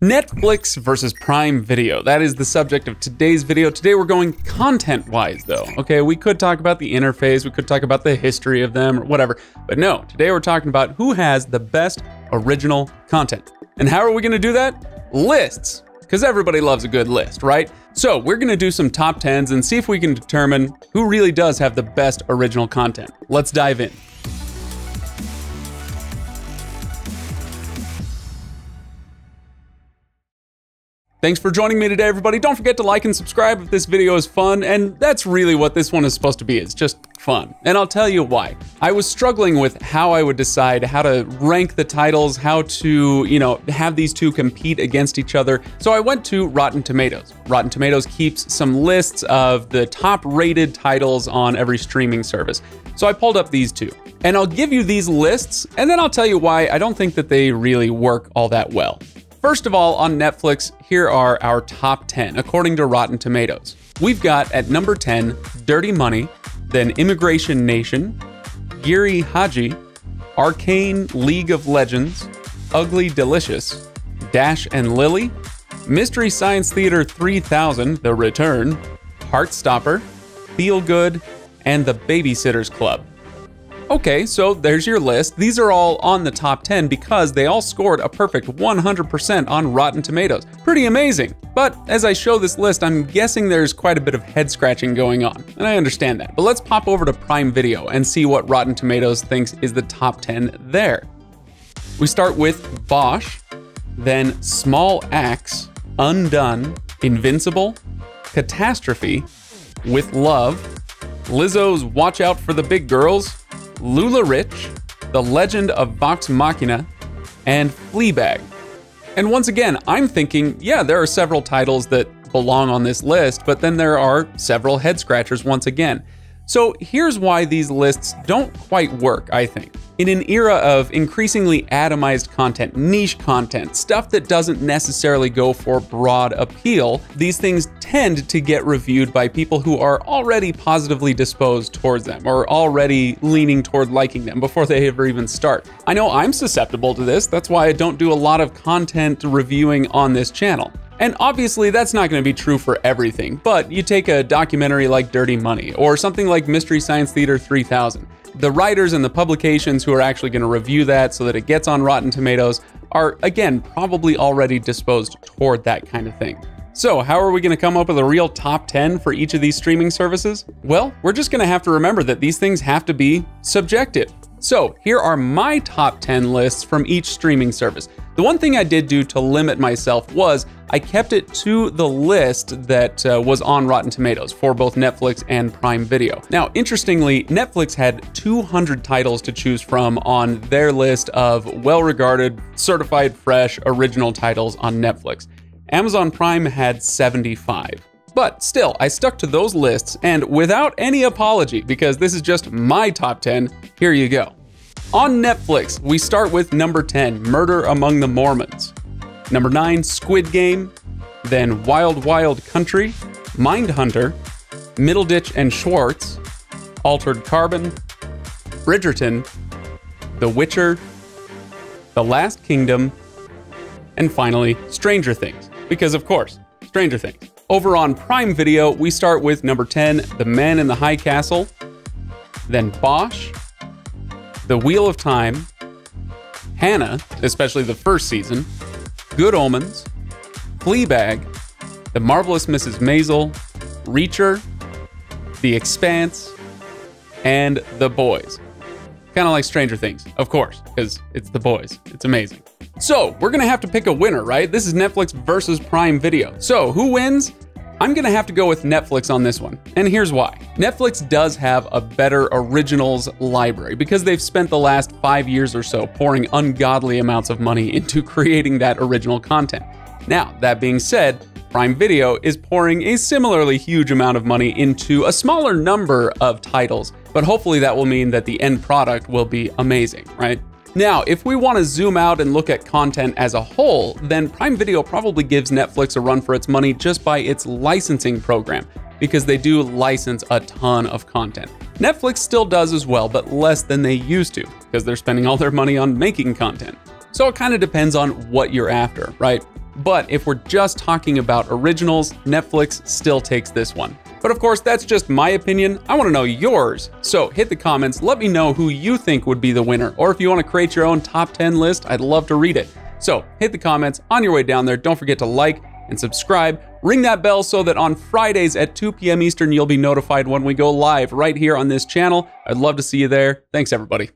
Netflix versus Prime Video. That is the subject of today's video. Today we're going content-wise though. Okay, we could talk about the interface, we could talk about the history of them or whatever, but no, today we're talking about who has the best original content. And how are we gonna do that? Lists, because everybody loves a good list, right? So we're gonna do some top 10s and see if we can determine who really does have the best original content. Let's dive in. Thanks for joining me today, everybody. Don't forget to like and subscribe if this video is fun, and that's really what this one is supposed to be. It's just fun. And I'll tell you why. I was struggling with how I would decide how to rank the titles, how to, have these two compete against each other. So I went to Rotten Tomatoes. Rotten Tomatoes keeps some lists of the top rated titles on every streaming service. So I pulled up these two. And I'll give you these lists, and then I'll tell you why I don't think that they really work all that well. First of all, on Netflix, here are our top 10, according to Rotten Tomatoes. We've got at number 10, Dirty Money, then Immigration Nation, Giri Haji, Arcane League of Legends, Ugly Delicious, Dash and Lily, Mystery Science Theater 3000, The Return, Heartstopper, Feel Good, and The Babysitter's Club. Okay, so there's your list. These are all on the top 10 because they all scored a perfect 100% on Rotten Tomatoes. Pretty amazing. But as I show this list, I'm guessing there's quite a bit of head scratching going on, and I understand that. But let's pop over to Prime Video and see what Rotten Tomatoes thinks is the top 10 there. We start with Bosch, then Small Axe, Undone, Invincible, Catastrophe, With Love, Lizzo's Watch Out for the Big Girls, Lula Rich, The Legend of Vox Machina, and Fleabag. And once again, I'm thinking, yeah, there are several titles that belong on this list, but then there are several head scratchers once again. So here's why these lists don't quite work, I think. In an era of increasingly atomized content, niche content, stuff that doesn't necessarily go for broad appeal, these things tend to get reviewed by people who are already positively disposed towards them or already leaning toward liking them before they ever even start. I know I'm susceptible to this. That's why I don't do a lot of content reviewing on this channel. And obviously that's not going to be true for everything, but you take a documentary like Dirty Money or something like Mystery Science Theater 3000. The writers and the publications who are actually going to review that so that it gets on Rotten Tomatoes are, again, probably already disposed toward that kind of thing. So how are we going to come up with a real top 10 for each of these streaming services? Well, we're just going to have to remember that these things have to be subjective. So here are my top 10 lists from each streaming service. The one thing I did do to limit myself was I kept it to the list that was on Rotten Tomatoes for both Netflix and Prime Video. Now, interestingly, Netflix had 200 titles to choose from on their list of well-regarded, certified fresh, original titles on Netflix. Amazon Prime had 75. But still, I stuck to those lists, and without any apology, because this is just my top 10, here you go. On Netflix, we start with number 10, Murder Among the Mormons. Number 9, Squid Game. Then Wild Wild Country, Mindhunter, Middleditch and Schwartz, Altered Carbon, Bridgerton, The Witcher, The Last Kingdom, and finally, Stranger Things. Because of course, Stranger Things. Over on Prime Video, we start with number 10, The Man in the High Castle, then Bosch, The Wheel of Time, Hannah, especially the first season, Good Omens, Fleabag, The Marvelous Mrs. Maisel, Reacher, The Expanse, and The Boys. Kind of like Stranger Things, of course, because it's The Boys. It's amazing. So, we're gonna have to pick a winner, right? This is Netflix versus Prime Video. So, who wins? I'm gonna have to go with Netflix on this one, and here's why. Netflix does have a better originals library because they've spent the last 5 years or so pouring ungodly amounts of money into creating that original content. Now, that being said, Prime Video is pouring a similarly huge amount of money into a smaller number of titles, but hopefully that will mean that the end product will be amazing, right? Now, if we want to zoom out and look at content as a whole, then Prime Video probably gives Netflix a run for its money just by its licensing program, because they do license a ton of content. Netflix still does as well, but less than they used to, because they're spending all their money on making content. So it kind of depends on what you're after, right? But if we're just talking about originals, Netflix still takes this one. But of course, that's just my opinion. I want to know yours. So hit the comments, let me know who you think would be the winner. Or if you want to create your own top 10 list, I'd love to read it. So hit the comments on your way down there. Don't forget to like and subscribe. Ring that bell so that on Fridays at 2 p.m. Eastern, you'll be notified when we go live right here on this channel. I'd love to see you there. Thanks, everybody.